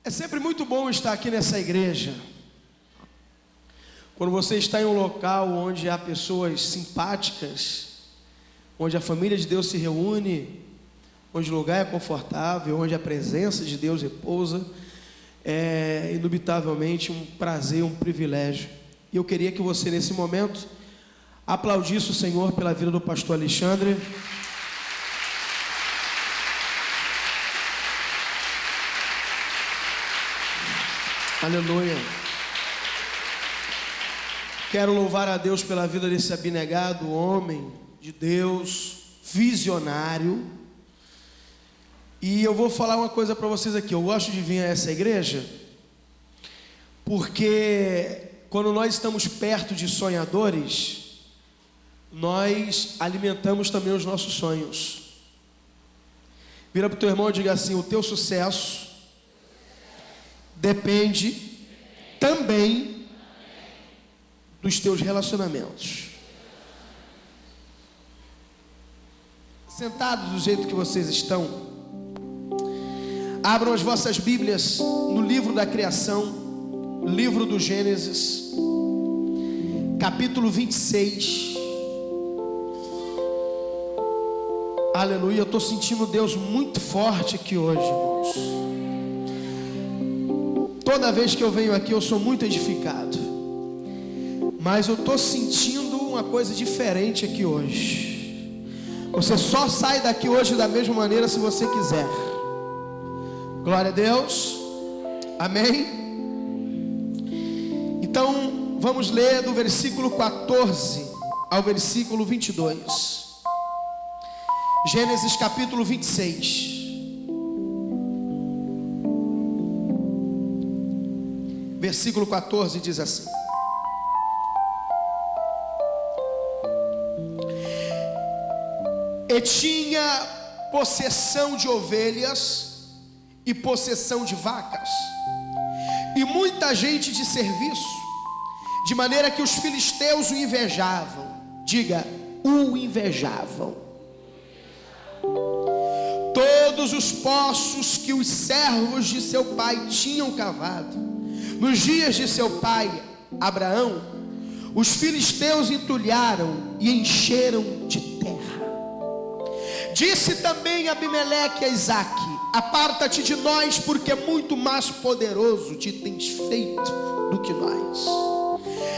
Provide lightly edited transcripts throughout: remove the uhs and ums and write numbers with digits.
É sempre muito bom estar aqui nessa igreja. Quando você está em um local onde há pessoas simpáticas, onde a família de Deus se reúne, onde o lugar é confortável, onde a presença de Deus repousa, é indubitavelmente um prazer, um privilégio. E eu queria que você nesse momento aplaudisse o Senhor pela vida do pastor Alexandre. Aleluia. Quero louvar a Deus pela vida desse abnegado homem de Deus, visionário. E eu vou falar uma coisa para vocês aqui. Eu gosto de vir a essa igreja porque quando nós estamos perto de sonhadores, nós alimentamos também os nossos sonhos. Vira para o teu irmão e diga assim: o teu sucesso depende também dos teus relacionamentos. Sentados do jeito que vocês estão, abram as vossas Bíblias no livro da criação, livro do Gênesis, capítulo 26. Aleluia. Eu estou sentindo Deus muito forte aqui hoje, irmãos. Toda vez que eu venho aqui eu sou muito edificado, mas eu estou sentindo uma coisa diferente aqui hoje. Você só sai daqui hoje da mesma maneira se você quiser. Glória a Deus. Amém. Então vamos ler do versículo 14 ao versículo 22. Gênesis capítulo 26. Versículo 14 diz assim: e tinha possessão de ovelhas e possessão de vacas, e muita gente de serviço, de maneira que os filisteus o invejavam. Diga, o invejavam. Todos os poços que os servos de seu pai tinham cavado nos dias de seu pai Abraão, os filisteus entulharam e encheram de terra. Disse também Abimeleque a Isaque: aparta-te de nós, porque muito mais poderoso te tens feito do que nós.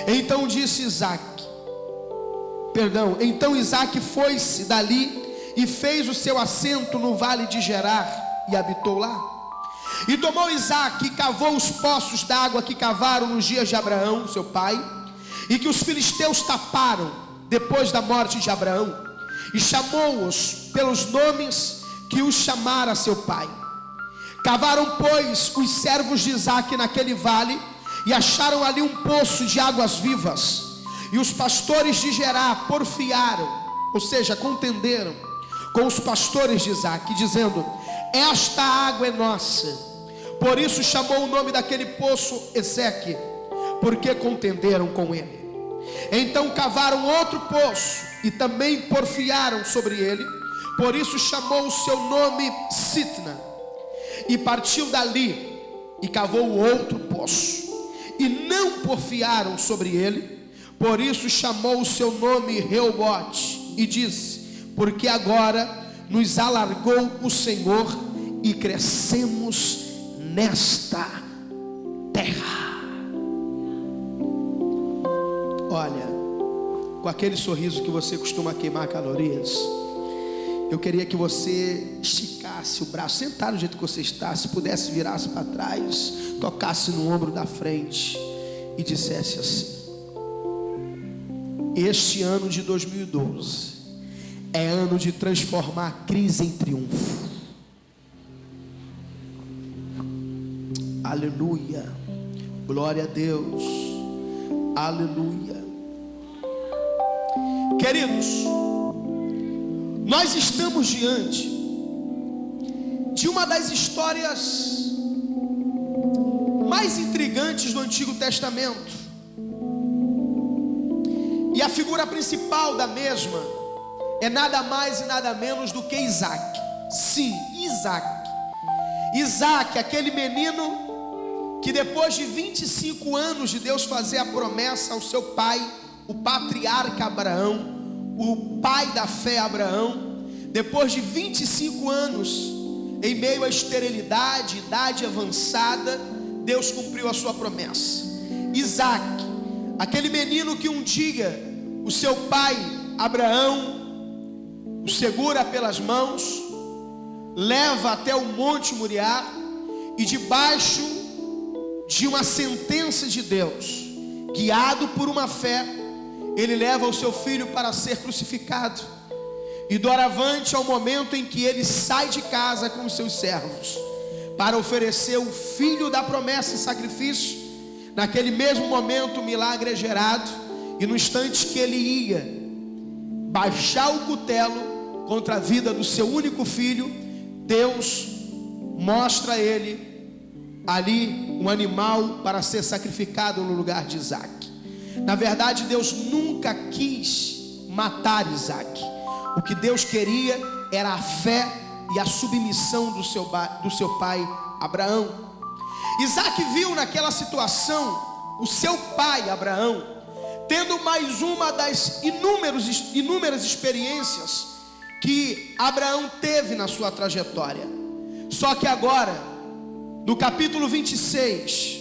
Então Isaque foi-se dali e fez o seu assento no vale de Gerar e habitou lá. E tomou Isaque e cavou os poços d'água que cavaram nos dias de Abraão, seu pai, e que os filisteus taparam depois da morte de Abraão, e chamou-os pelos nomes que os chamara seu pai. Cavaram, pois, os servos de Isaque naquele vale, e acharam ali um poço de águas vivas. E os pastores de Gerar porfiaram, ou seja, contenderam com os pastores de Isaque, dizendo: esta água é nossa. Por isso chamou o nome daquele poço Ezeque, porque contenderam com ele. Então cavaram outro poço e também porfiaram sobre ele, por isso chamou o seu nome Sitna. E partiu dali e cavou outro poço, e não porfiaram sobre ele, por isso chamou o seu nome Reobote, e disse: porque agora nos alargou o Senhor e crescemos nesta terra. Olha, com aquele sorriso que você costuma queimar calorias, eu queria que você esticasse o braço, sentado do jeito que você está, se pudesse virasse para trás, tocasse no ombro da frente e dissesse assim: este ano de 2012 é ano de transformar a crise em triunfo. Aleluia. Glória a Deus. Aleluia. Queridos, nós estamos diante de uma das histórias mais intrigantes do Antigo Testamento. E a figura principal da mesma é nada mais e nada menos do que Isaque. Sim, Isaque. Isaque, aquele menino que depois de 25 anos de Deus fazer a promessa ao seu pai, o patriarca Abraão, o pai da fé Abraão, depois de 25 anos, em meio à esterilidade, idade avançada, Deus cumpriu a sua promessa. Isaque, aquele menino que um dia o seu pai Abraão o segura pelas mãos, leva até o Monte Moriá, e debaixo de uma sentença de Deus, guiado por uma fé, ele leva o seu filho para ser crucificado. E doravante ao momento em que ele sai de casa com os seus servos para oferecer o filho da promessa em sacrifício, naquele mesmo momento o milagre é gerado, e no instante que ele ia baixar o cutelo contra a vida do seu único filho, Deus mostra a ele ali um animal para ser sacrificado no lugar de Isaque. Na verdade, Deus nunca quis matar Isaque. O que Deus queria era a fé e a submissão do seu pai Abraão. Isaque viu naquela situação o seu pai Abraão tendo mais uma das inúmeras experiências que Abraão teve na sua trajetória. Só que agora, no capítulo 26,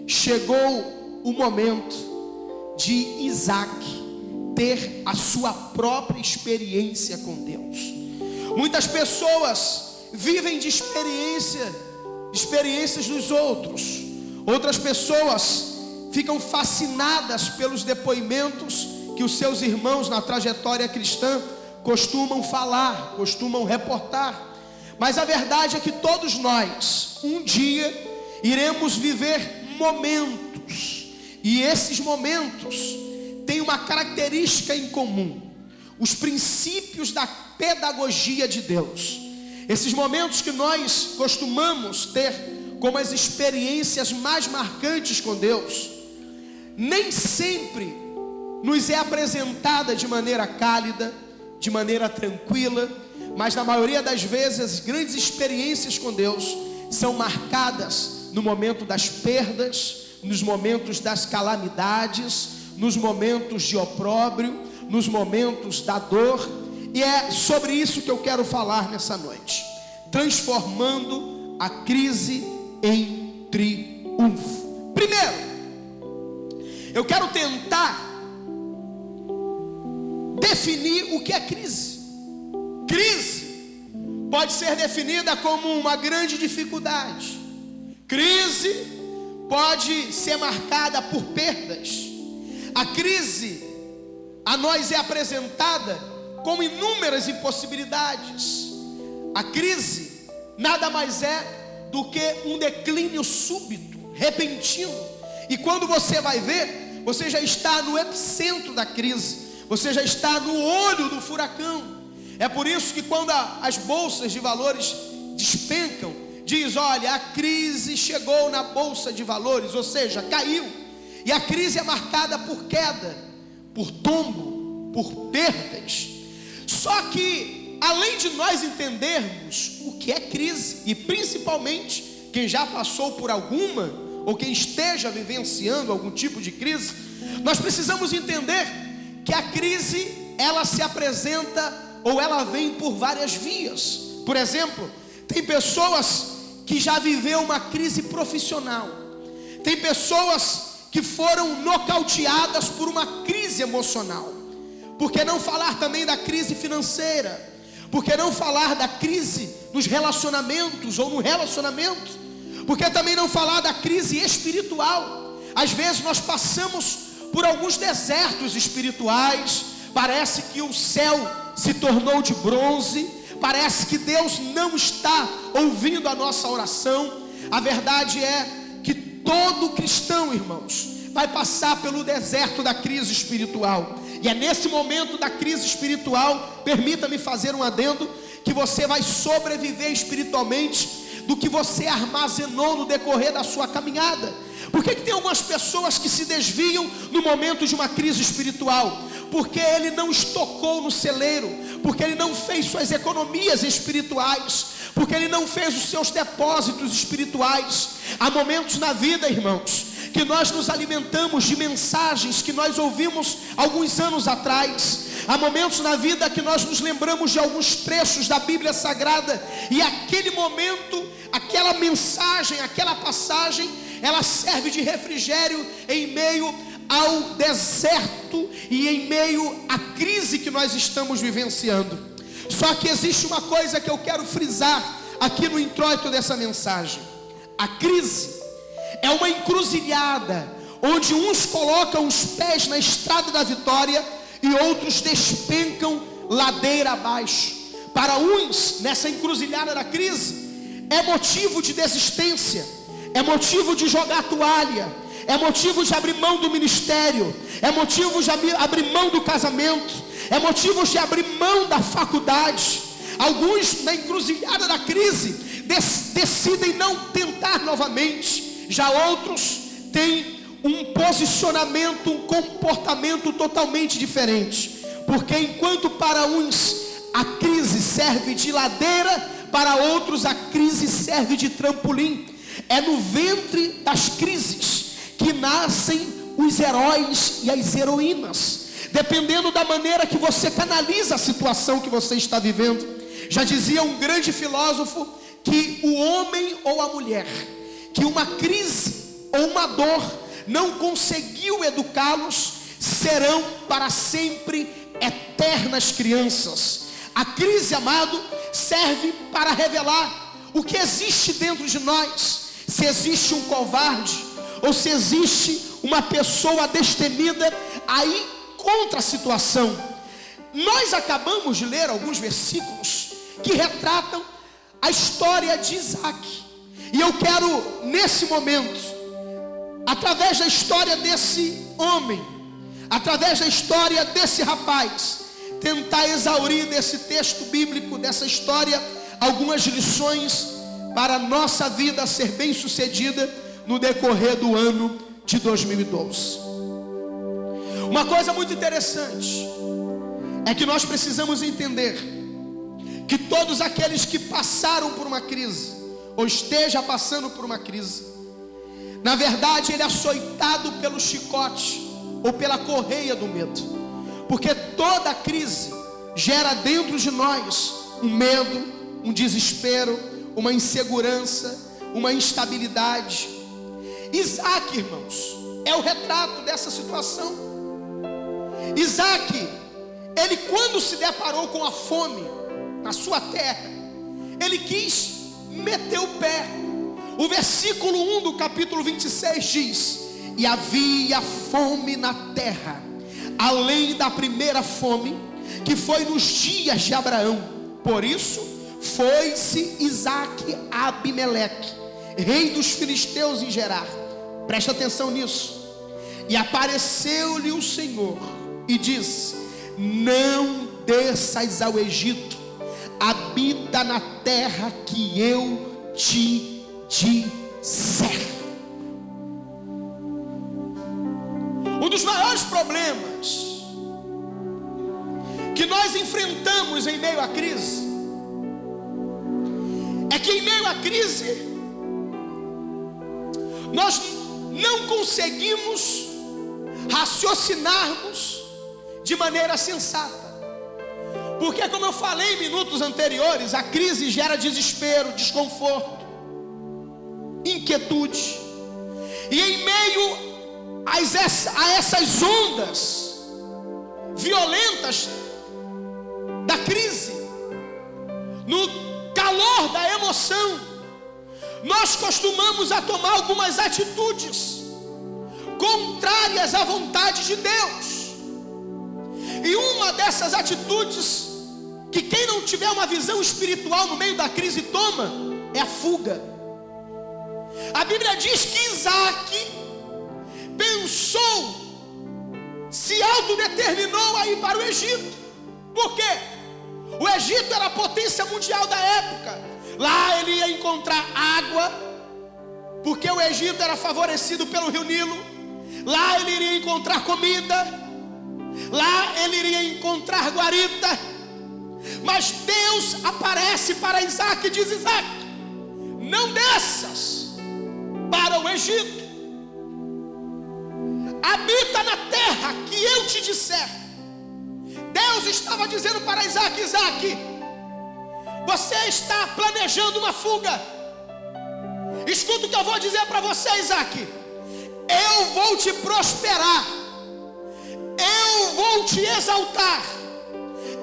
chegou o momento de Isaque ter a sua própria experiência com Deus. Muitas pessoas vivem de experiências dos outros. Outras pessoas ficam fascinadas pelos depoimentos que os seus irmãos na trajetória cristã costumam falar, costumam reportar. Mas a verdade é que todos nós, um dia, iremos viver momentos, e esses momentos têm uma característica em comum: os princípios da pedagogia de Deus. Esses momentos que nós costumamos ter como as experiências mais marcantes com Deus, nem sempre nos é apresentada de maneira cálida, de maneira tranquila, mas na maioria das vezes as grandes experiências com Deus são marcadas no momento das perdas, nos momentos das calamidades, nos momentos de opróbrio, nos momentos da dor. E é sobre isso que eu quero falar nessa noite: transformando a crise em triunfo. Primeiro, eu quero tentar definir o que é crise. Crise pode ser definida como uma grande dificuldade. Crise pode ser marcada por perdas. A crise a nós é apresentada como inúmeras impossibilidades. A crise nada mais é do que um declínio súbito, repentino. E quando você vai ver, você já está no epicentro da crise, você já está no olho do furacão. É por isso que quando as bolsas de valores despencam, diz: olha, a crise chegou na bolsa de valores, ou seja, caiu. E a crise é marcada por queda, por tombo, por perdas. Só que, além de nós entendermos o que é crise, e principalmente quem já passou por alguma, ou quem esteja vivenciando algum tipo de crise, nós precisamos entender que a crise, ela se apresenta, ou ela vem por várias vias. Por exemplo, tem pessoas que já viveu uma crise profissional. Tem pessoas que foram nocauteadas por uma crise emocional. Por que não falar também da crise financeira? Por que não falar da crise nos relacionamentos ou no relacionamento? Por que também não falar da crise espiritual? Às vezes nós passamos por alguns desertos espirituais. Parece que o céu se tornou de bronze. Parece que Deus não está ouvindo a nossa oração. A verdade é que todo cristão, irmãos, vai passar pelo deserto da crise espiritual. E é nesse momento da crise espiritual, permita-me fazer um adendo, que você vai sobreviver espiritualmente do que você armazenou no decorrer da sua caminhada. Por que tem algumas pessoas que se desviam no momento de uma crise espiritual? Porque ele não estocou no celeiro, porque ele não fez suas economias espirituais, porque Ele não fez os seus depósitos espirituais. Há momentos na vida, irmãos, que nós nos alimentamos de mensagens que nós ouvimos alguns anos atrás. Há momentos na vida que nós nos lembramos de alguns trechos da Bíblia Sagrada, e aquele momento, aquela mensagem, aquela passagem, ela serve de refrigério em meio ao deserto e em meio à crise que nós estamos vivenciando. Só que existe uma coisa que eu quero frisar aqui no introito dessa mensagem. A crise é uma encruzilhada, onde uns colocam os pés na estrada da vitória e outros despencam ladeira abaixo. Para uns, nessa encruzilhada da crise, é motivo de desistência, é motivo de jogar a toalha, é motivo de abrir mão do ministério, é motivo de abrir mão do casamento, é motivo de abrir mão da faculdade. Alguns, na encruzilhada da crise, decidem não tentar novamente. Já outros têm um posicionamento, um comportamento totalmente diferente, porque enquanto para uns a crise serve de ladeira, para outros a crise serve de trampolim. É no ventre das crises que nascem os heróis e as heroínas, dependendo da maneira que você canaliza a situação que você está vivendo. Já dizia um grande filósofo que o homem ou a mulher que uma crise ou uma dor não conseguiu educá-los, serão para sempre eternas crianças. A crise, amado, serve para revelar o que existe dentro de nós. Se existe um covarde, ou se existe uma pessoa destemida aí contra a situação. Nós acabamos de ler alguns versículos que retratam a história de Isaac, e eu quero nesse momento, através da história desse homem, através da história desse rapaz, tentar exaurir desse texto bíblico, dessa história, algumas lições para a nossa vida ser bem sucedida no decorrer do ano de 2012. Uma coisa muito interessante é que nós precisamos entender que todos aqueles que passaram por uma crise, ou esteja passando por uma crise, na verdade ele é açoitado pelo chicote ou pela correia do medo, porque toda crise gera dentro de nós um medo, um desespero, uma insegurança, uma instabilidade. Isaac, irmãos, é o retrato dessa situação. Isaac, ele quando se deparou com a fome na sua terra, ele quis meter o pé. O versículo 1 do capítulo 26 diz: e havia fome na terra, além da primeira fome, que foi nos dias de Abraão. Por isso foi-se Isaque a Abimeleque, rei dos filisteus, em Gerar. Presta atenção nisso. E apareceu-lhe o Senhor e disse: não desças ao Egito, habita na terra que eu te disser. Um dos maiores problemas que nós enfrentamos em meio à crise é que em meio à crise nós não conseguimos raciocinarmos de maneira sensata. Porque, como eu falei em minutos anteriores, a crise gera desespero, desconforto, inquietude. E em meio a essas ondas violentas da crise, no calor da emoção, nós costumamos a tomar algumas atitudes contrárias à vontade de Deus. E uma dessas atitudes, que quem não tiver uma visão espiritual no meio da crise toma, é a fuga. A Bíblia diz que Isaac pensou, se autodeterminou a ir para o Egito. Por quê? O Egito era a potência mundial da época. Lá ele ia encontrar água, porque o Egito era favorecido pelo rio Nilo. Lá ele iria encontrar comida, lá ele iria encontrar guarita. Mas Deus aparece para Isaac e diz: Isaac, não desças para o Egito, habita na terra que eu te disser. Deus estava dizendo para Isaac: Isaac, você está planejando uma fuga. Escuta o que eu vou dizer para você, Isaac. Eu vou te prosperar, eu vou te exaltar,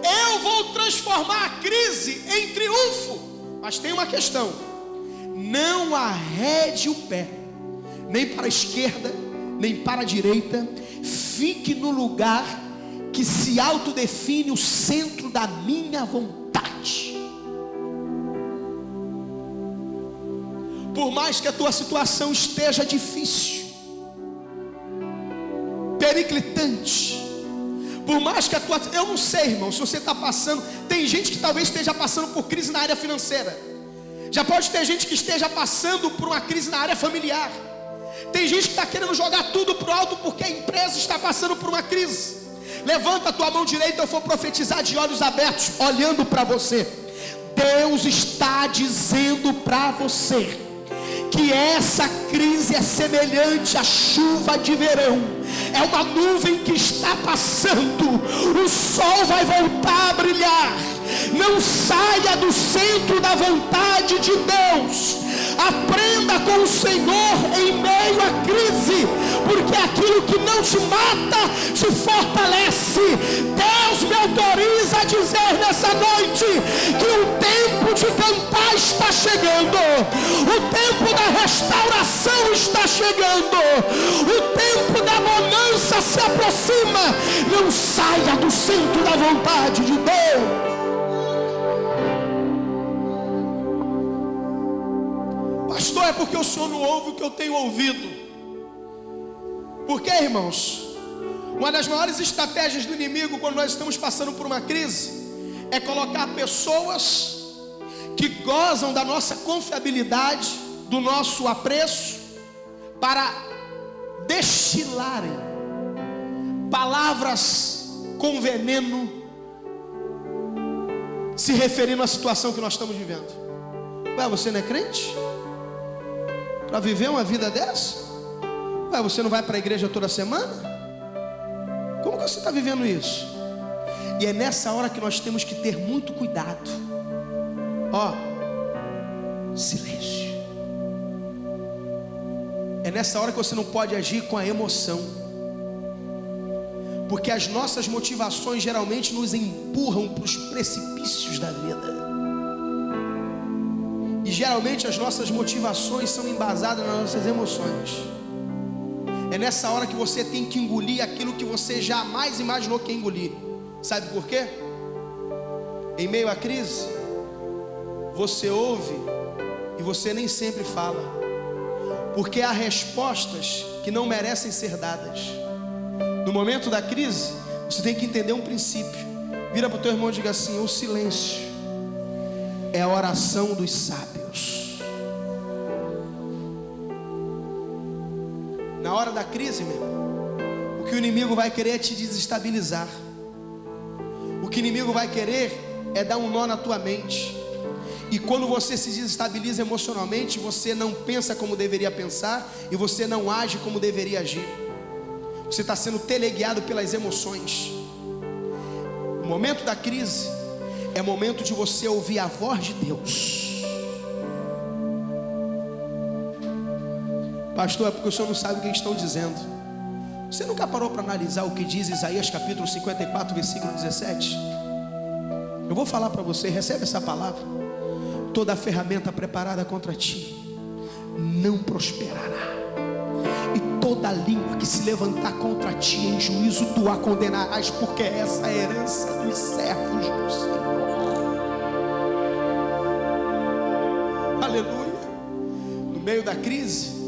eu vou transformar a crise em triunfo. Mas tem uma questão: não arrede o pé, nem para a esquerda, nem para a direita. Fique no lugar que se autodefine o centro da minha vontade. Por mais que a tua situação esteja difícil, periclitante, por mais que a tua... Eu não sei, irmão, se você está passando... Tem gente que talvez esteja passando por crise na área financeira. Já pode ter gente que esteja passando por uma crise na área familiar. Tem gente que está querendo jogar tudo para o alto porque a empresa está passando por uma crise. Levanta a tua mão direita, eu vou profetizar de olhos abertos, olhando para você. Deus está dizendo para você que essa crise é semelhante à chuva de verão. É uma nuvem que está passando, o sol vai voltar a brilhar. Não saia do centro da vontade de Deus. Aprenda com o Senhor em meio à crise, porque aquilo que não te mata te fortalece. Deus me autoriza a dizer nessa noite que o tempo de cantar está chegando, o tempo da restauração está chegando, o tempo da bonança se aproxima. Não saia do centro da vontade de Deus. Pastor, é porque o senhor não ouve o que eu tenho ouvido. Porque, irmãos, uma das maiores estratégias do inimigo quando nós estamos passando por uma crise é colocar pessoas que gozam da nossa confiabilidade, do nosso apreço, para destilarem palavras com veneno, se referindo à situação que nós estamos vivendo. Ué, você não é crente? Para viver uma vida dessa? Ué, você não vai para a igreja toda semana? Como que você está vivendo isso? E é nessa hora que nós temos que ter muito cuidado. Ó, silêncio. É nessa hora que você não pode agir com a emoção, porque as nossas motivações geralmente nos empurram para os precipícios da vida. E geralmente as nossas motivações são embasadas nas nossas emoções. É nessa hora que você tem que engolir aquilo que você jamais imaginou que ia engolir. Sabe por quê? Em meio à crise, você ouve e você nem sempre fala, porque há respostas que não merecem ser dadas. No momento da crise, você tem que entender um princípio. Vira para o teu irmão e diga assim: o silêncio é a oração dos sábios. Na hora da crise, meu irmão, o que o inimigo vai querer é te desestabilizar. O que o inimigo vai querer é dar um nó na tua mente. E quando você se desestabiliza emocionalmente, você não pensa como deveria pensar e você não age como deveria agir. Você está sendo teleguiado pelas emoções. O momento da crise é momento de você ouvir a voz de Deus. Pastor, é porque o senhor não sabe o que estão dizendo. Você nunca parou para analisar o que diz Isaías capítulo 54, versículo 17? Eu vou falar para você, recebe essa palavra. Toda ferramenta preparada contra ti não prosperará, e toda língua que se levantar contra ti em juízo tu a condenarás, porque essa é a herança dos servos do Senhor. Aleluia. No meio da crise,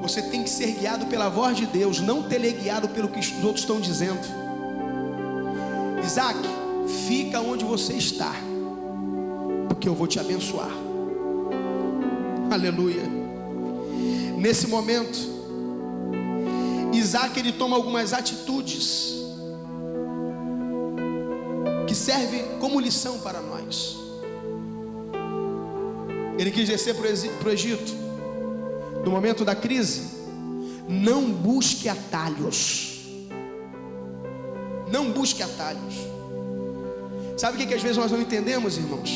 você tem que ser guiado pela voz de Deus, não teleguiado pelo que os outros estão dizendo. Isaac, fica onde você está, porque eu vou te abençoar. Aleluia. Nesse momento, Isaac ele toma algumas atitudes que que serve como lição para nós. Ele quis descer para o Egito. No momento da crise, não busque atalhos. Não busque atalhos. Sabe o que às vezes nós não entendemos, irmãos?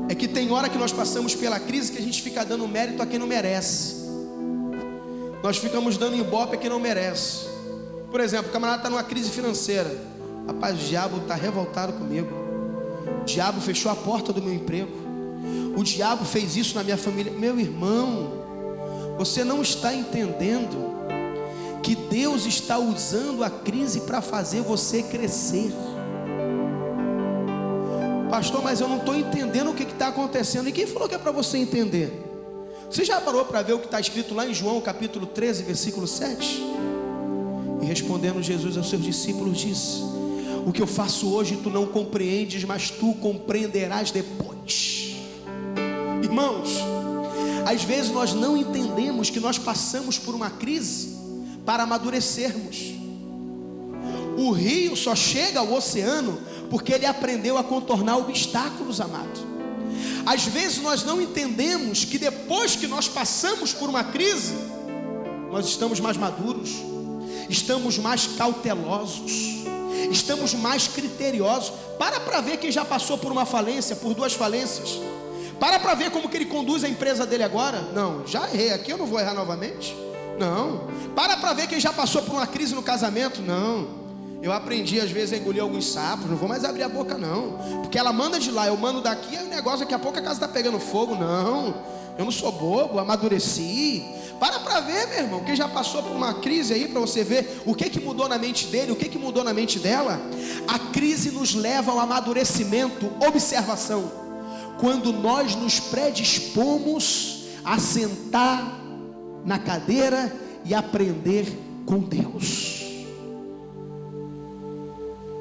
É que tem hora que nós passamos pela crise que a gente fica dando mérito a quem não merece. Nós ficamos dando ibope a quem não merece. Por exemplo, o camarada está numa crise financeira. Rapaz, o diabo está revoltado comigo. O diabo fechou a porta do meu emprego. O diabo fez isso na minha família. Meu irmão, você não está entendendo que Deus está usando a crise para fazer você crescer. Pastor, mas eu não estou entendendo o que está acontecendo. E quem falou que é para você entender? Você já parou para ver o que está escrito lá em João capítulo 13, versículo 7? E respondendo Jesus aos seus discípulos disse: o que eu faço hoje tu não compreendes, mas tu compreenderás depois. Irmãos, às vezes nós não entendemos que nós passamos por uma crise para amadurecermos. O rio só chega ao oceano porque ele aprendeu a contornar obstáculos, amado. Às vezes nós não entendemos que depois que nós passamos por uma crise, nós estamos mais maduros, estamos mais cautelosos, estamos mais criteriosos. Para ver quem já passou por uma falência, por 2 falências. Para ver como que ele conduz a empresa dele agora. Não, já errei aqui, eu não vou errar novamente. Não. Para ver quem já passou por uma crise no casamento. Não. Eu aprendi às vezes a engolir alguns sapos. Não vou mais abrir a boca não, porque ela manda de lá, eu mando daqui. Aí o negócio, daqui a pouco a casa está pegando fogo. Não, eu não sou bobo, amadureci. Para ver, meu irmão, quem já passou por uma crise aí, para você ver o que mudou na mente dele, o que mudou na mente dela. A crise nos leva ao amadurecimento. Observação: quando nós nos predispomos a sentar na cadeira e aprender com Deus.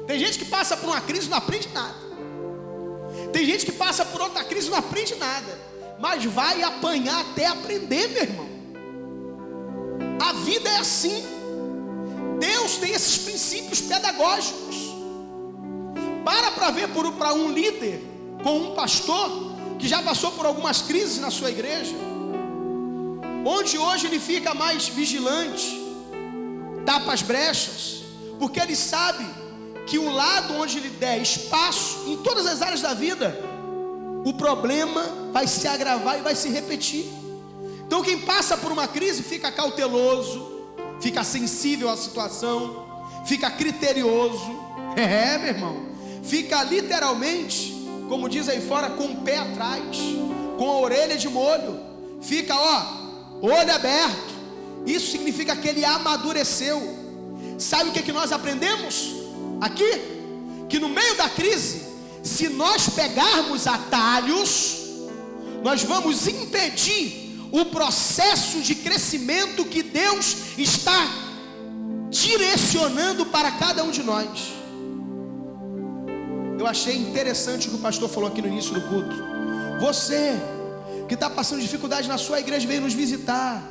Tem gente que passa por uma crise e não aprende nada. Tem gente que passa por outra crise e não aprende nada, mas vai apanhar até aprender, meu irmão. A vida é assim. Deus tem esses princípios pedagógicos. Para ver para um líder com um pastor que já passou por algumas crises na sua igreja, onde hoje ele fica mais vigilante, tapa as brechas, porque ele sabe que o lado onde ele der espaço, em todas as áreas da vida, o problema vai se agravar e vai se repetir. Então quem passa por uma crise fica cauteloso, fica sensível à situação, fica criterioso. Meu irmão, fica literalmente, como diz aí fora, com o pé atrás, com a orelha de molho. Fica, olho aberto. Isso significa que ele amadureceu. Sabe o que nós aprendemos aqui? Que no meio da crise, se nós pegarmos atalhos, nós vamos impedir o processo de crescimento que Deus está direcionando para cada um de nós. Eu achei interessante o que o pastor falou aqui no início do culto. Você que está passando dificuldade na sua igreja, veio nos visitar.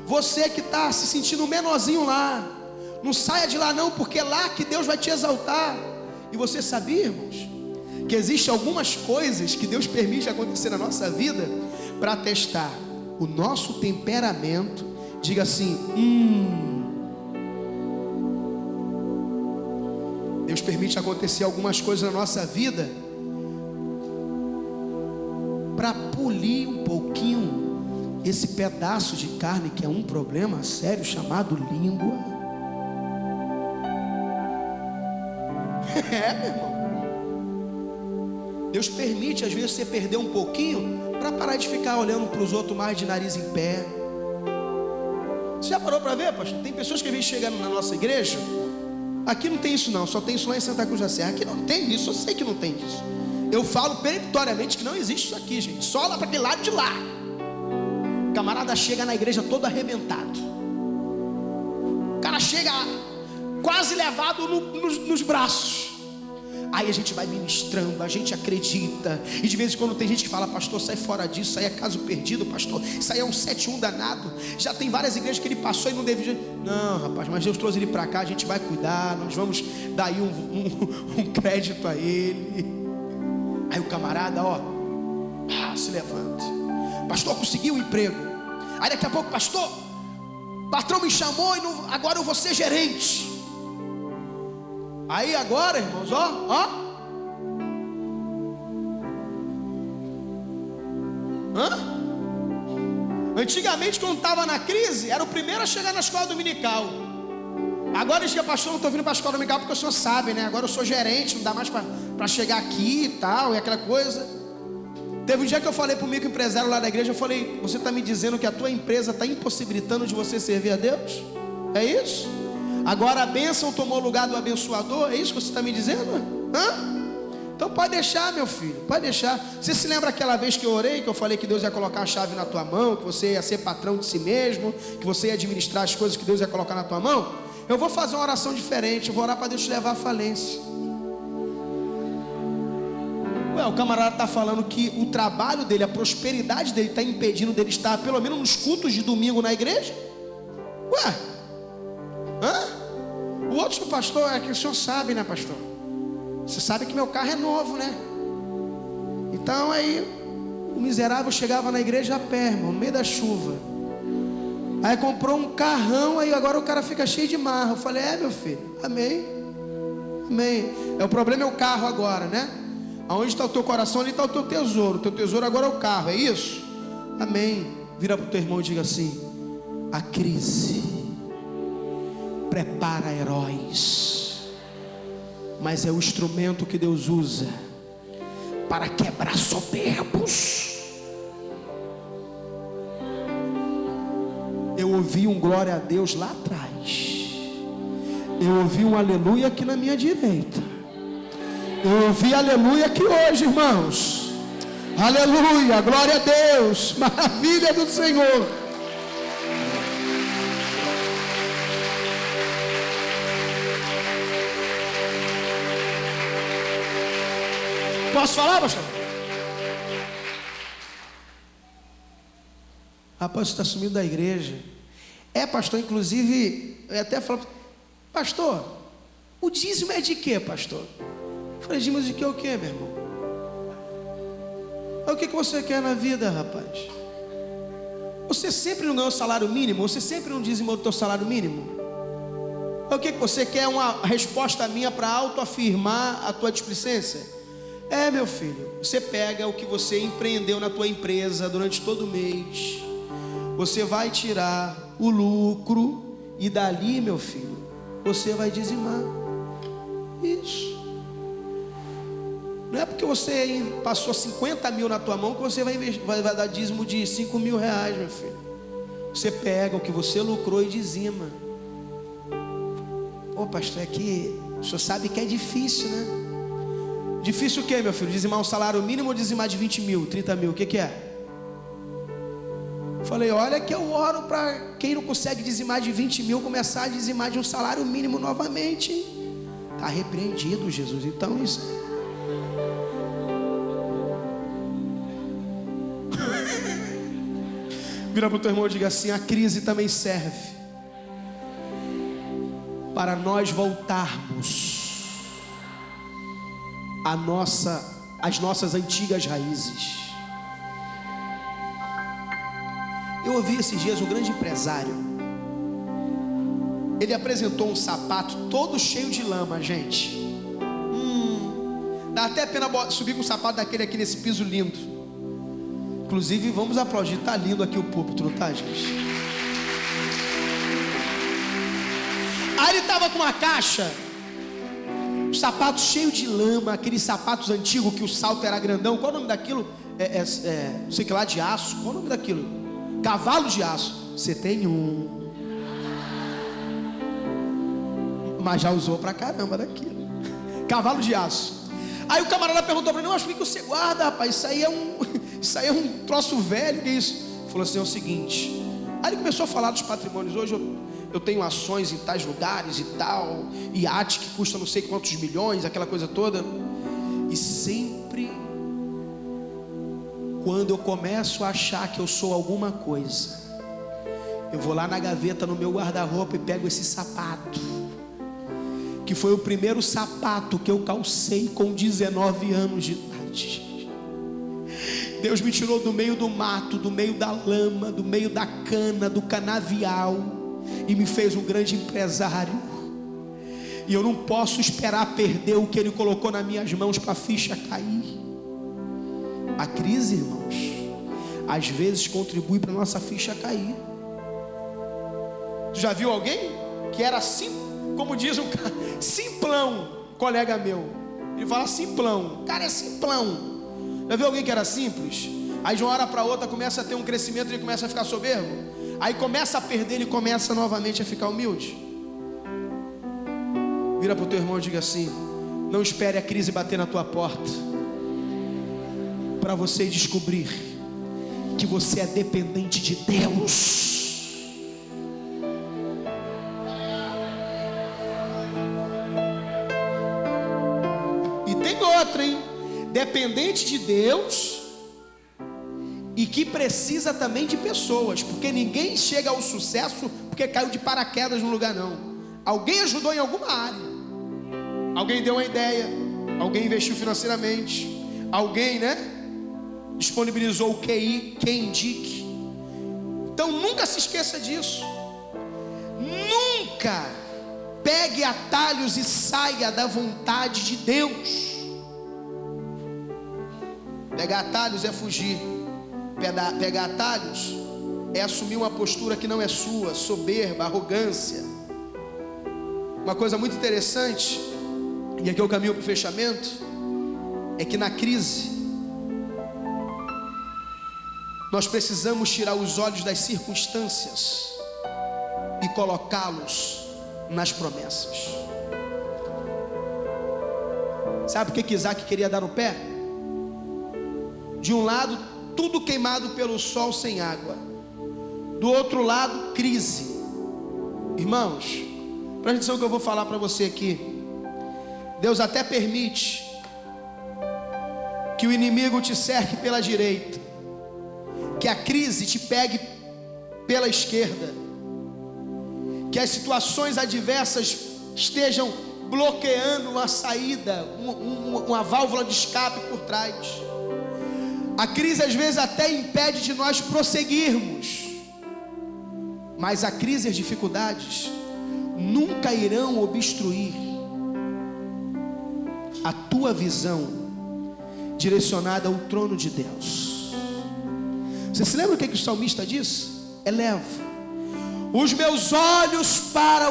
Você que está se sentindo menorzinho lá, não saia de lá não, porque é lá que Deus vai te exaltar. E você sabia, irmãos, que existem algumas coisas que Deus permite acontecer na nossa vida para testar o nosso temperamento. Diga assim: Deus permite acontecer algumas coisas na nossa vida para polir um pouquinho esse pedaço de carne que é um problema sério chamado língua. Meu irmão, Deus permite às vezes você perder um pouquinho para parar de ficar olhando para os outros mais de nariz em pé. Você já parou para ver, pastor? Tem pessoas que vêm chegando na nossa igreja. Aqui não tem isso não, só tem isso lá em Santa Cruz da Serra. Aqui não tem isso, eu sei que não tem isso. Eu falo peremptoriamente que não existe isso aqui, gente. Só lá para aquele lado de lá. O camarada chega na igreja todo arrebentado. O cara chega quase levado nos braços. Aí a gente vai ministrando, a gente acredita. E de vez em quando tem gente que fala: pastor, sai fora disso, isso aí é caso perdido, pastor, isso aí é um 7-1 danado. Já tem várias igrejas que ele passou e não devia. Não, rapaz, mas Deus trouxe ele para cá, a gente vai cuidar, nós vamos dar aí um crédito a ele. Aí o camarada, se levanta: pastor, consegui um emprego. Aí daqui a pouco: pastor, o patrão me chamou e agora eu vou ser gerente. Aí agora, irmãos, Antigamente, quando estava na crise, era o primeiro a chegar na escola dominical. Agora diz que: pastor, não estou vindo para a escola dominical porque o senhor sabe, né? Agora eu sou gerente, não dá mais para chegar aqui e tal, e aquela coisa. Teve um dia que eu falei para o microempresário lá da igreja, eu falei: você está me dizendo que a tua empresa está impossibilitando de você servir a Deus? É isso? Agora a bênção tomou o lugar do abençoador? É isso que você está me dizendo? Então pode deixar, meu filho, pode deixar. Você se lembra aquela vez que eu orei, que eu falei que Deus ia colocar a chave na tua mão, que você ia ser patrão de si mesmo, que você ia administrar as coisas que Deus ia colocar na tua mão? Eu vou fazer uma oração diferente, eu vou orar para Deus te levar à falência. O camarada está falando que o trabalho dele, a prosperidade dele está impedindo dele estar pelo menos nos cultos de domingo na igreja. O outro: pastor, é que o senhor sabe, né, pastor? Você sabe que meu carro é novo, né? Então aí o miserável chegava na igreja a pé, irmão, no meio da chuva. Aí comprou um carrão, aí agora o cara fica cheio de marra. Eu falei: meu filho, amém. O problema é o carro agora, né? Aonde está o teu coração, ali está o teu tesouro. O teu tesouro agora é o carro, é isso? Amém. Vira para o teu irmão e diga assim: a crise prepara heróis, mas é o instrumento que Deus usa para quebrar soberbos. Eu ouvi um glória a Deus lá atrás, eu ouvi um aleluia aqui na minha direita, eu ouvi aleluia aqui hoje, irmãos. Aleluia, glória a Deus, maravilha do Senhor. Posso falar, pastor? Rapaz, você está sumindo da igreja. Pastor, inclusive, eu até falo: pastor, o dízimo é de quê, pastor? Eu falei: dízimo de quê o quê, meu irmão? O que você quer na vida, rapaz? Você sempre não ganhou salário mínimo? Você sempre não dizimou do teu salário mínimo? O que você quer? Uma resposta minha para autoafirmar a tua displicência? Meu filho, você pega o que você empreendeu na tua empresa durante todo o mês, você vai tirar o lucro e dali, meu filho, você vai dizimar. Isso. Não é porque você passou 50 mil na tua mão que você vai dar dízimo de 5 mil reais, meu filho. Você pega o que você lucrou e dizima. Pastor, é que o senhor sabe que é difícil, né? Difícil o que, meu filho? Dizimar um salário mínimo ou dizimar de 20 mil, 30 mil? O que é? Falei: olha que eu oro para quem não consegue dizimar de 20 mil começar a dizimar de um salário mínimo novamente. Está repreendido, Jesus. Então isso. Vira para o teu irmão e diga assim: a crise também serve para nós voltarmos as nossas antigas raízes. Eu ouvi esses dias um grande empresário. Ele apresentou um sapato todo cheio de lama, gente. Dá até pena subir com um sapato daquele aqui nesse piso lindo. Inclusive vamos aplaudir, tá lindo aqui o púlpito, não tá, gente? Aí ele estava com uma caixa, sapato cheio de lama, aqueles sapatos antigos que o salto era grandão. Qual o nome daquilo? Não sei que lá, de aço. Qual o nome daquilo? Cavalo de aço. Você tem um, mas já usou pra caramba daquilo. Cavalo de aço. Aí o camarada perguntou pra mim: mas por que você guarda, rapaz? Isso aí é um troço velho, que é isso? Ele falou assim: é o seguinte. Aí ele começou a falar dos patrimônios. Hoje eu tenho ações em tais lugares e tal, iate que custa não sei quantos milhões, aquela coisa toda. E sempre quando eu começo a achar que eu sou alguma coisa, eu vou lá na gaveta no meu guarda-roupa e pego esse sapato, que foi o primeiro sapato que eu calcei com 19 anos de idade. Deus me tirou do meio do mato, do meio da lama, do meio da cana, do canavial, e me fez um grande empresário. E eu não posso esperar perder o que Ele colocou nas minhas mãos para a ficha cair. A crise, irmãos, às vezes contribui para a nossa ficha cair. Tu já viu alguém que era assim, como diz um cara, simplão, colega meu? Ele fala simplão, o cara é simplão. Já viu alguém que era simples? Aí de uma hora para outra começa a ter um crescimento, ele começa a ficar soberbo. Aí começa a perder, ele começa novamente a ficar humilde. Vira para o teu irmão e diga assim: não espere a crise bater na tua porta para você descobrir que você é dependente de Deus. E tem outra, hein? Dependente de Deus e que precisa também de pessoas, porque ninguém chega ao sucesso porque caiu de paraquedas no lugar, não. Alguém ajudou em alguma área, alguém deu uma ideia, alguém investiu financeiramente, alguém, disponibilizou o QI, quem indique. Então nunca se esqueça disso. Nunca pegue atalhos e saia da vontade de Deus. Pegar atalhos é fugir. Pegar atalhos é assumir uma postura que não é sua, soberba, arrogância. Uma coisa muito interessante, e aqui eu caminho para o fechamento, é que na crise nós precisamos tirar os olhos das circunstâncias e colocá-los nas promessas. Sabe por que Isaac queria dar o pé? De um lado, tudo queimado pelo sol sem água. Do outro lado, crise. Irmãos, presta atenção que eu vou falar para você aqui. Deus até permite que o inimigo te cerque pela direita, que a crise te pegue pela esquerda, que as situações adversas estejam bloqueando uma saída, uma válvula de escape por trás. A crise às vezes até impede de nós prosseguirmos, mas a crise e as dificuldades nunca irão obstruir a tua visão direcionada ao trono de Deus. Você se lembra o que o salmista diz? Eleva os meus olhos para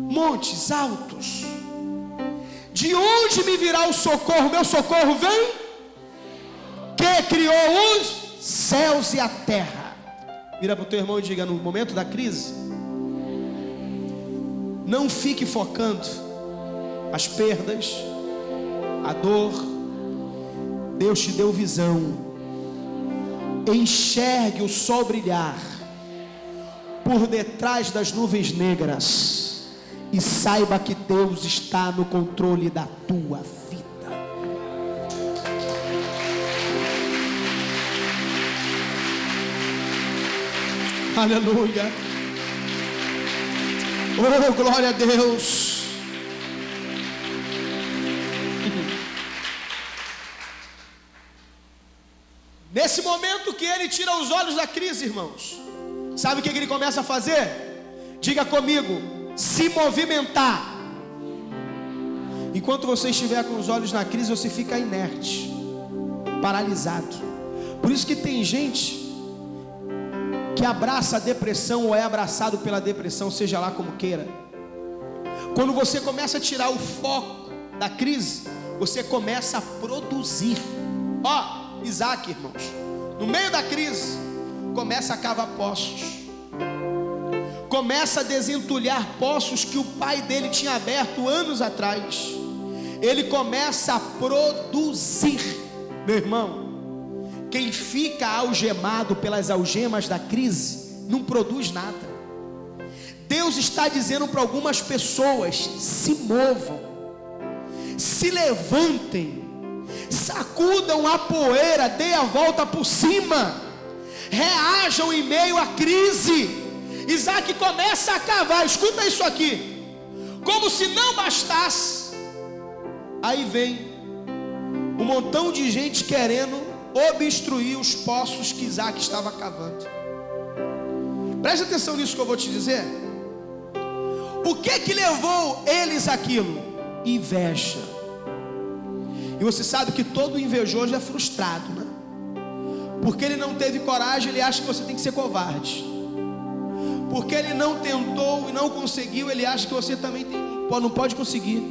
montes altos. De onde me virá o socorro? Meu socorro vem que criou os céus e a terra. Vira para o teu irmão e diga: no momento da crise, não fique focando as perdas, a dor. Deus te deu visão. Enxergue o sol brilhar por detrás das nuvens negras e saiba que Deus está no controle da tua vida. Aleluia. Oh, glória a Deus. Nesse momento que ele tira os olhos da crise, irmãos, sabe o que ele começa a fazer? Diga comigo: se movimentar. Enquanto você estiver com os olhos na crise, você fica inerte, paralisado. Por isso que tem gente que abraça a depressão ou é abraçado pela depressão, seja lá como queira. Quando você começa a tirar o foco da crise, você começa a produzir. Isaac, irmãos, no meio da crise, começa a cavar poços, começa a desentulhar poços que o pai dele tinha aberto anos atrás. Ele começa a produzir. Meu irmão, quem fica algemado pelas algemas da crise não produz nada. Deus está dizendo para algumas pessoas: se movam, se levantem, sacudam a poeira, deem a volta por cima, reajam em meio à crise. Isaac começa a cavar, escuta isso aqui, como se não bastasse, aí vem um montão de gente querendo obstruir os poços que Isaac estava cavando. Preste atenção nisso que eu vou te dizer. O que levou eles àquilo? Inveja. E você sabe que todo invejoso é frustrado, né? Porque ele não teve coragem, ele acha que você tem que ser covarde. Porque ele não tentou e não conseguiu, ele acha que você também não pode conseguir.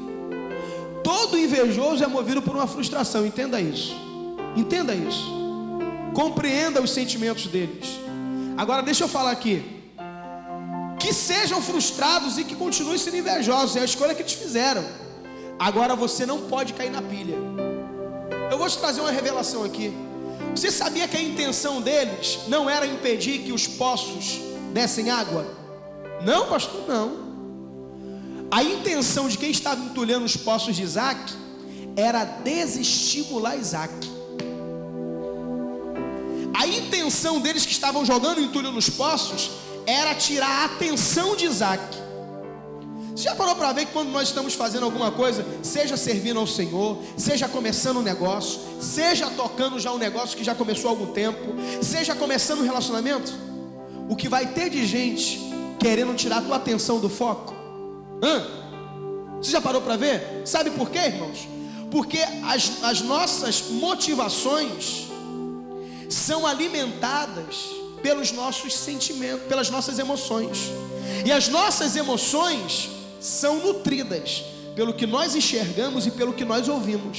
Todo invejoso é movido por uma frustração, entenda isso. Entenda isso. Compreenda os sentimentos deles. Agora deixa eu falar aqui. Que sejam frustrados e que continuem sendo invejosos, é a escolha que eles fizeram. Agora você não pode cair na pilha. Eu vou te trazer uma revelação aqui. Você sabia que a intenção deles não era impedir que os poços dessem água? Não, pastor, não. A intenção de quem estava entulhando os poços de Isaac era desestimular Isaac. A intenção deles que estavam jogando entulho nos poços era tirar a atenção de Isaac. Você já parou para ver que quando nós estamos fazendo alguma coisa, seja servindo ao Senhor, seja começando um negócio, seja tocando já um negócio que já começou há algum tempo, seja começando um relacionamento, o que vai ter de gente querendo tirar a tua atenção do foco? Você já parou para ver? Sabe por quê, irmãos? Porque as nossas motivações são alimentadas pelos nossos sentimentos, pelas nossas emoções. E as nossas emoções são nutridas pelo que nós enxergamos e pelo que nós ouvimos.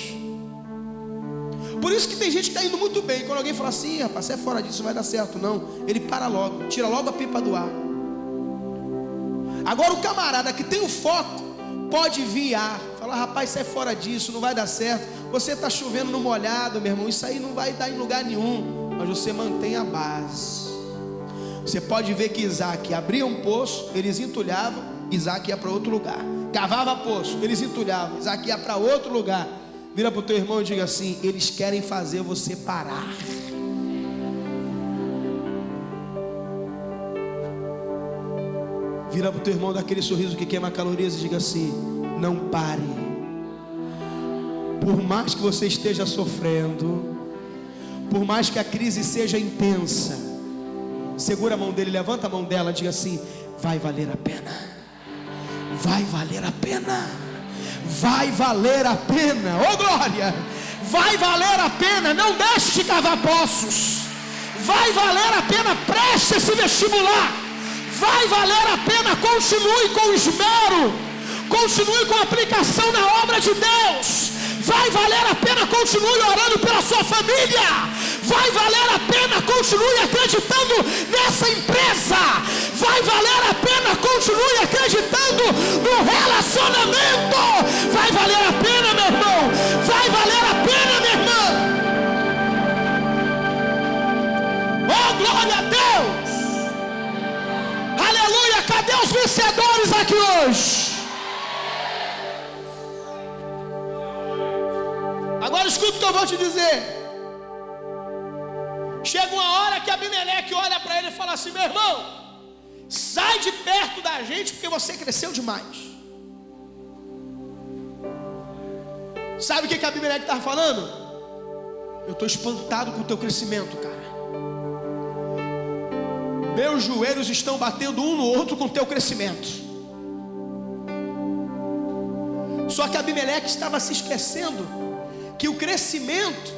Por isso que tem gente que está indo muito bem. Quando alguém fala assim: rapaz, sai fora disso, não vai dar certo. Não, ele para logo, tira logo a pipa do ar. Agora o camarada que tem o foco pode vir falar: rapaz, sai fora disso, não vai dar certo. Você está chovendo no molhado, meu irmão, isso aí não vai dar em lugar nenhum. Mas você mantém a base. Você pode ver que Isaac abria um poço, eles entulhavam, Isaac ia para outro lugar. Cavava poço, eles entulhavam, Isaac ia para outro lugar. Vira para o teu irmão e diga assim: eles querem fazer você parar. Vira para o teu irmão daquele sorriso que queima calorias e diga assim: não pare. Por mais que você esteja sofrendo, por mais que a crise seja intensa, segura a mão dele, levanta a mão dela, diga assim: vai valer a pena. Vai valer a pena. Vai valer a pena. Oh glória! Vai valer a pena. Não deixe de cavar poços. Vai valer a pena. Preste esse vestibular. Vai valer a pena. Continue com esmero. Continue com aplicação na obra de Deus. Vai valer a pena. Continue orando pela sua família. Vai valer a pena. Continue acreditando nessa empresa. Vai valer a pena. Continue acreditando no relacionamento. Vai valer a pena, meu irmão. Vai valer a pena, minha irmã. Oh, glória a Deus. Aleluia. Cadê os vencedores aqui hoje? Agora escuta o que eu vou te dizer. Chega uma hora que Abimeleque olha para ele e fala assim: meu irmão, sai de perto da gente porque você cresceu demais. Sabe o que Abimeleque estava falando? Eu estou espantado com o teu crescimento, cara. Meus joelhos estão batendo um no outro com o teu crescimento. Só que Abimeleque estava se esquecendo que o crescimento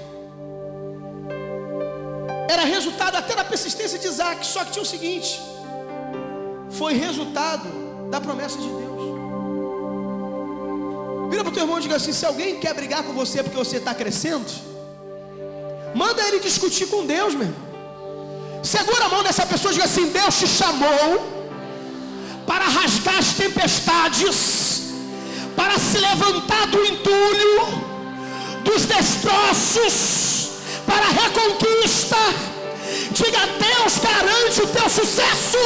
era resultado até da persistência de Isaac. Só que tinha o seguinte: foi resultado da promessa de Deus. Vira para o teu irmão e diga assim: se alguém quer brigar com você porque você está crescendo, manda ele discutir com Deus, meu irmão. Segura a mão dessa pessoa e diga assim: Deus te chamou para rasgar as tempestades, para se levantar do entulho, dos destroços, para a reconquista de diga: Deus garante o teu sucesso.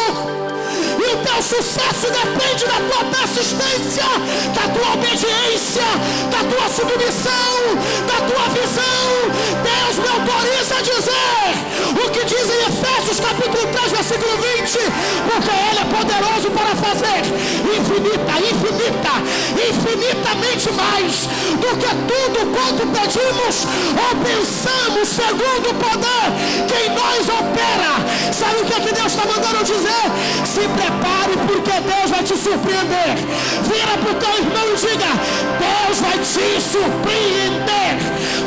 E o teu sucesso depende da tua persistência, da tua obediência, da tua submissão, da tua visão. Deus me autoriza a dizer o que diz em Efésios capítulo 3, versículo 20: porque Ele é poderoso para fazer infinitamente mais do que tudo quanto pedimos ou pensamos, segundo o poder que em nós opera. Sabe o que Deus está mandando dizer? Se prepare, porque Deus vai te surpreender. Vira para o teu irmão e diga: Deus vai te surpreender.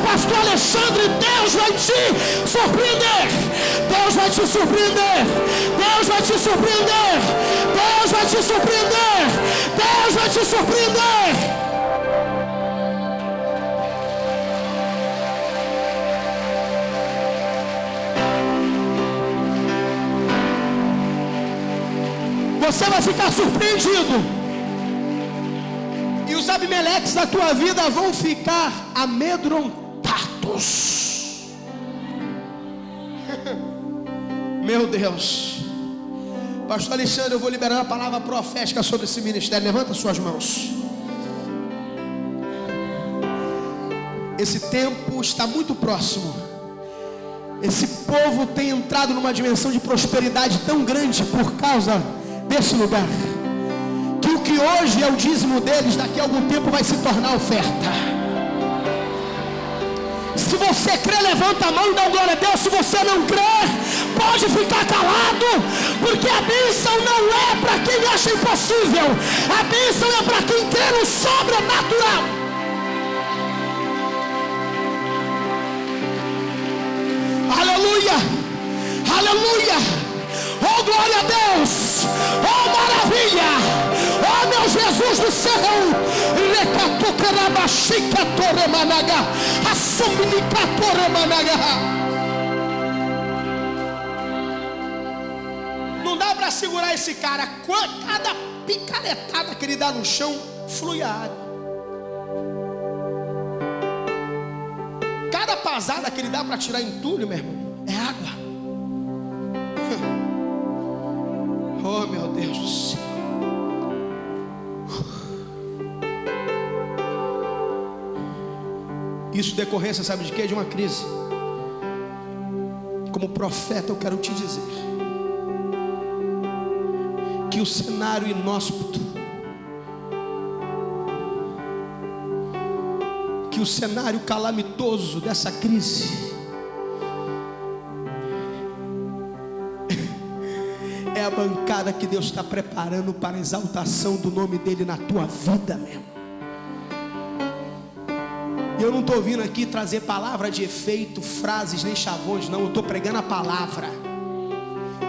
Pastor Alexandre, Deus vai te surpreender. Deus vai te surpreender. Deus vai te surpreender. Deus vai te surpreender. Deus vai te surpreender. Você vai ficar surpreendido. E os Abimeleques da tua vida vão ficar amedrontados. Meu Deus. Pastor Alexandre, eu vou liberar a palavra profética sobre esse ministério. Levanta suas mãos. Esse tempo está muito próximo. Esse povo tem entrado numa dimensão de prosperidade tão grande por causa desse lugar, que o que hoje é o dízimo deles, daqui a algum tempo vai se tornar oferta. Se você crê, levanta a mão e dá glória a Deus. Se você não crê, pode ficar calado, porque a bênção não é para quem acha impossível, a bênção é para quem crê no sobrenatural. Aleluia, aleluia. Oh, glória a Deus! Oh, maravilha! Oh, meu Jesus do céu! Não dá para segurar esse cara. Cada picaretada que ele dá no chão, flui a água. Cada pasada que ele dá para tirar entulho, meu irmão, é água. Oh, meu Deus do céu. Isso decorrência, sabe de quê? De uma crise. Como profeta, eu quero te dizer que o cenário inóspito, que o cenário calamitoso dessa crise é a bancada que Deus está preparando para a exaltação do nome dele na tua vida mesmo. Eu não estou vindo aqui trazer palavra de efeito, frases, nem chavões, não. Eu estou pregando a palavra.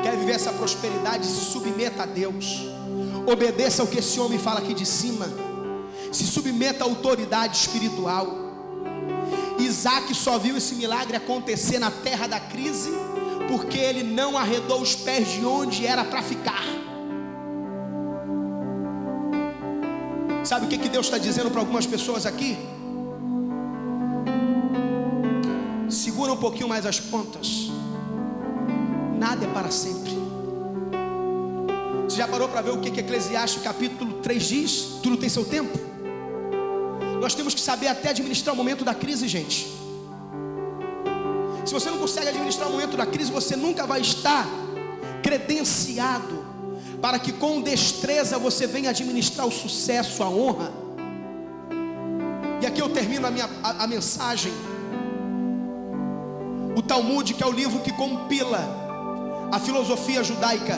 Quer viver essa prosperidade? Se submeta a Deus. Obedeça ao que esse homem fala aqui de cima. Se submeta à autoridade espiritual. Isaac só viu esse milagre acontecer na terra da crise, porque ele não arredou os pés de onde era para ficar. Sabe o que Deus está dizendo para algumas pessoas aqui? Segura um pouquinho mais as pontas. Nada é para sempre. Você já parou para ver o que Eclesiastes capítulo 3 diz? Tudo tem seu tempo. Nós temos que saber até administrar o momento da crise, gente. Se você não consegue administrar o momento da crise, você nunca vai estar credenciado para que com destreza você venha administrar o sucesso, a honra. E aqui eu termino a mensagem. O Talmud, que é o livro que compila a filosofia judaica,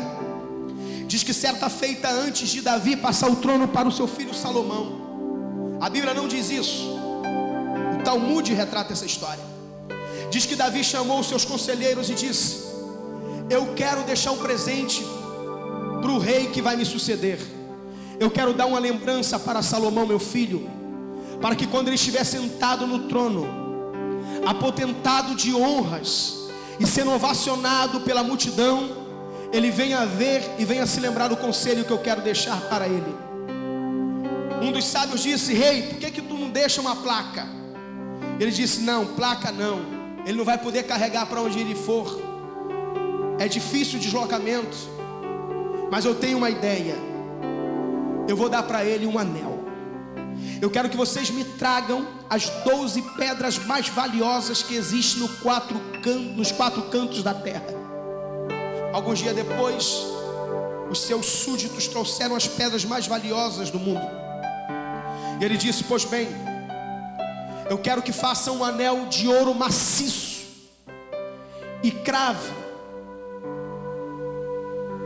diz que certa feita antes de Davi passar o trono para o seu filho Salomão, a Bíblia não diz isso, o Talmud retrata essa história. Diz que Davi chamou os seus conselheiros e disse: eu quero deixar um presente para o rei que vai me suceder. Eu quero dar uma lembrança para Salomão, meu filho, para que quando ele estiver sentado no trono, apotentado de honras e sendo ovacionado pela multidão, ele venha ver e venha se lembrar do conselho que eu quero deixar para ele. Um dos sábios disse: rei, por que tu não deixa uma placa? Ele disse: não, placa não, ele não vai poder carregar para onde ele for. é difícil o deslocamento, mas eu tenho uma ideia. Eu vou dar para ele um anel. Eu quero que vocês me tragam as 12 pedras mais valiosas que existem nos 4 cantos da terra. Alguns dias depois, os seus súditos trouxeram as pedras mais valiosas do mundo. E ele disse: pois bem, eu quero que façam um anel de ouro maciço e crave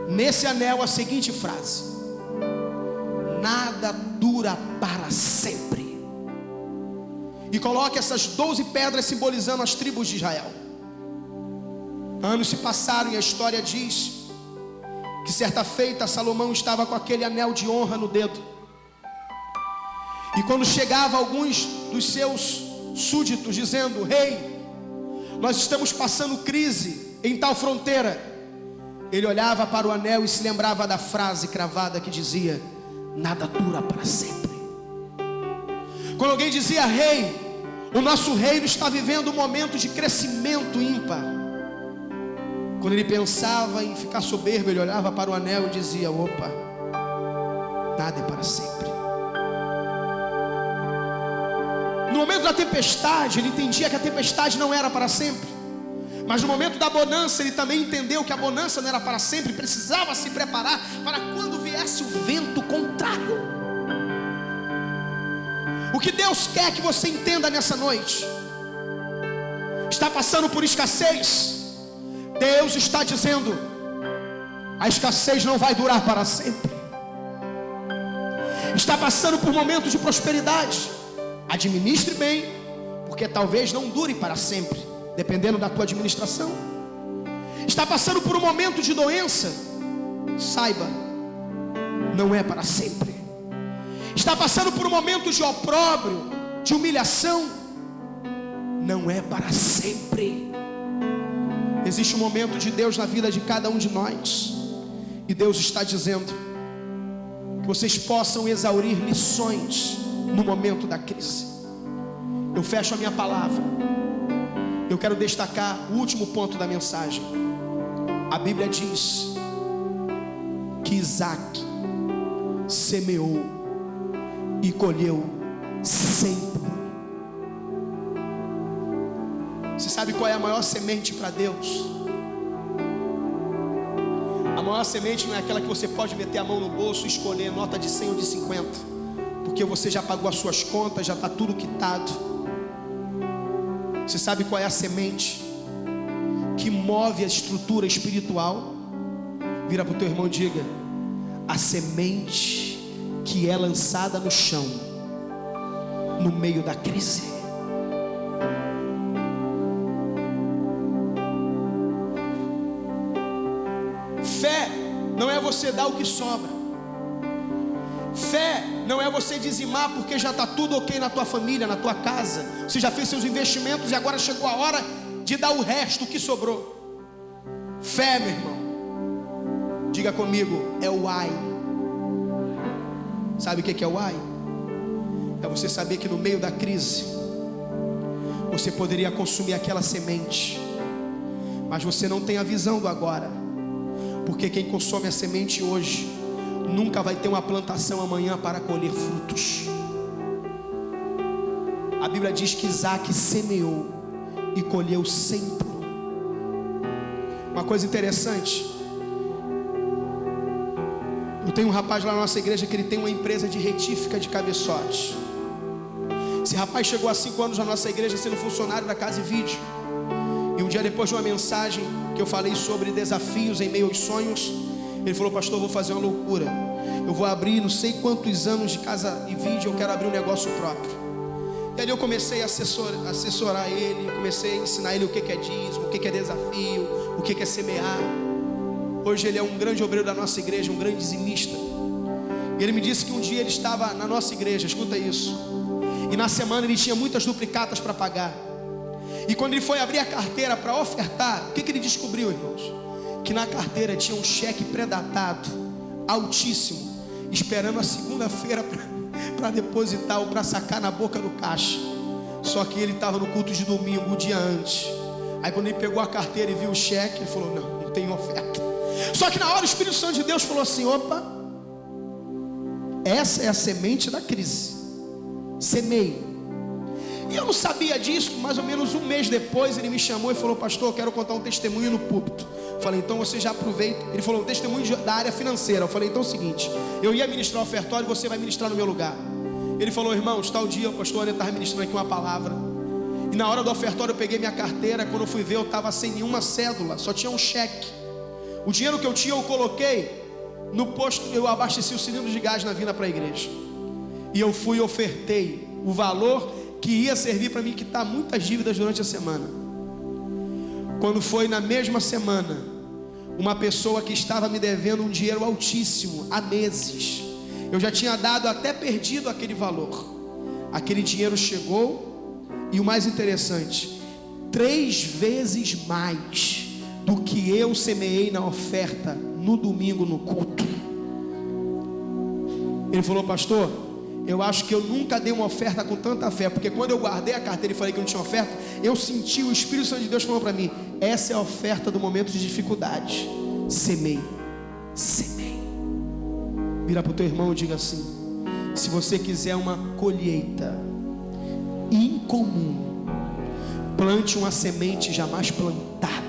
nesse anel a seguinte frase: nada dura para sempre. E coloque essas 12 pedras simbolizando as tribos de Israel. Anos se passaram e a história diz que certa feita Salomão estava com aquele anel de honra no dedo. E quando chegava alguns dos seus súditos dizendo: rei, nós estamos passando crise em tal fronteira, ele olhava para o anel e se lembrava da frase cravada que dizia: nada dura para sempre. Quando alguém dizia: rei, o nosso reino está vivendo um momento de crescimento ímpar, quando ele pensava em ficar soberbo, ele olhava para o anel e dizia: opa, nada é para sempre. No momento da tempestade, ele entendia que a tempestade não era para sempre. Mas no momento da bonança, ele também entendeu que a bonança não era para sempre. Precisava se preparar para quando viesse o vento contrário. O que Deus quer que você entenda nessa noite: está passando por escassez. Deus está dizendo: a escassez não vai durar para sempre. Está passando por momentos de prosperidade. Administre bem, porque talvez não dure para sempre, dependendo da tua administração. Está passando por um momento de doença, saiba, não é para sempre. Está passando por um momento de opróbrio, de humilhação, não é para sempre. Existe um momento de Deus na vida de cada um de nós, e Deus está dizendo que vocês possam exaurir lições no momento da crise. Eu fecho a minha palavra. Eu quero destacar o último ponto da mensagem. A Bíblia diz que Isaac semeou e colheu sempre. Você sabe qual é a maior semente para Deus? A maior semente não é aquela que você pode meter a mão no bolso e escolher nota de 100 ou de 50, porque você já pagou as suas contas, já está tudo quitado. Você sabe qual é a semente que move a estrutura espiritual? Vira para o teu irmão e diga: a semente que é lançada no chão no meio da crise. Fé não é você dar o que sobra. Fé não é você dizimar porque já está tudo ok na tua família, na tua casa. Você já fez seus investimentos e agora chegou a hora de dar o resto, o que sobrou. Fé, meu irmão, diga comigo, é o ai. Sabe o que é o ai? É você saber que no meio da crise você poderia consumir aquela semente, mas você não tem a visão do agora, porque quem consome a semente hoje nunca vai ter uma plantação amanhã para colher frutos. A Bíblia diz que Isaac semeou e colheu sempre. Uma coisa interessante, eu tenho um rapaz lá na nossa igreja que ele tem uma empresa de retífica de cabeçote. Esse rapaz chegou há 5 anos na nossa igreja sendo funcionário da Casa e Vídeo. E um dia depois de uma mensagem que eu falei sobre desafios em meio aos sonhos, ele falou: pastor, eu vou fazer uma loucura. Eu vou abrir não sei quantos anos de Casa e Vídeo, eu quero abrir um negócio próprio. E ali eu comecei a assessorar ele, comecei a ensinar ele o que é dízimo, o que é desafio, o que é semear. Hoje ele é um grande obreiro da nossa igreja, um grande dizimista. E ele me disse que um dia ele estava na nossa igreja, escuta isso, e na semana ele tinha muitas duplicatas para pagar. E quando ele foi abrir a carteira para ofertar, o que ele descobriu, irmãos? Que na carteira tinha um cheque pré-datado, altíssimo, esperando a segunda-feira para depositar ou para sacar na boca do caixa. Só que ele estava no culto de domingo, um dia antes, Aí quando ele pegou a carteira e viu o cheque, ele falou: não tem oferta. Só que na hora o Espírito Santo de Deus falou assim: opa, essa é a semente da crise, semeie. E eu não sabia disso. Mais ou menos um mês depois ele me chamou e falou: pastor, eu quero contar um testemunho no púlpito. Eu falei: então você já aproveita. Ele falou: um testemunho da área financeira. Eu falei: então é o seguinte, eu ia ministrar o ofertório e você vai ministrar no meu lugar. Ele falou: irmãos, tal dia o pastor estava ministrando aqui uma palavra, e na hora do ofertório eu peguei minha carteira. Quando eu fui ver, eu estava sem nenhuma cédula, só tinha um cheque. O dinheiro que eu tinha eu coloquei no posto, eu abasteci o cilindro de gás na vinda para a igreja. E eu fui e ofertei o valor que ia servir para mim quitar muitas dívidas durante a semana. Quando foi na mesma semana, uma pessoa que estava me devendo um dinheiro altíssimo há meses, eu já tinha dado, até perdido aquele valor, aquele dinheiro chegou. E o mais interessante, 3 vezes mais do que eu semeei na oferta no domingo no culto. Ele falou: pastor, eu acho que eu nunca dei uma oferta com tanta fé, porque quando eu guardei a carteira e falei que não tinha oferta, eu senti o Espírito Santo de Deus falando para mim: essa é a oferta do momento de dificuldade. Semeie, semeie. Vira para o teu irmão e diga assim: se você quiser uma colheita incomum, plante uma semente jamais plantada.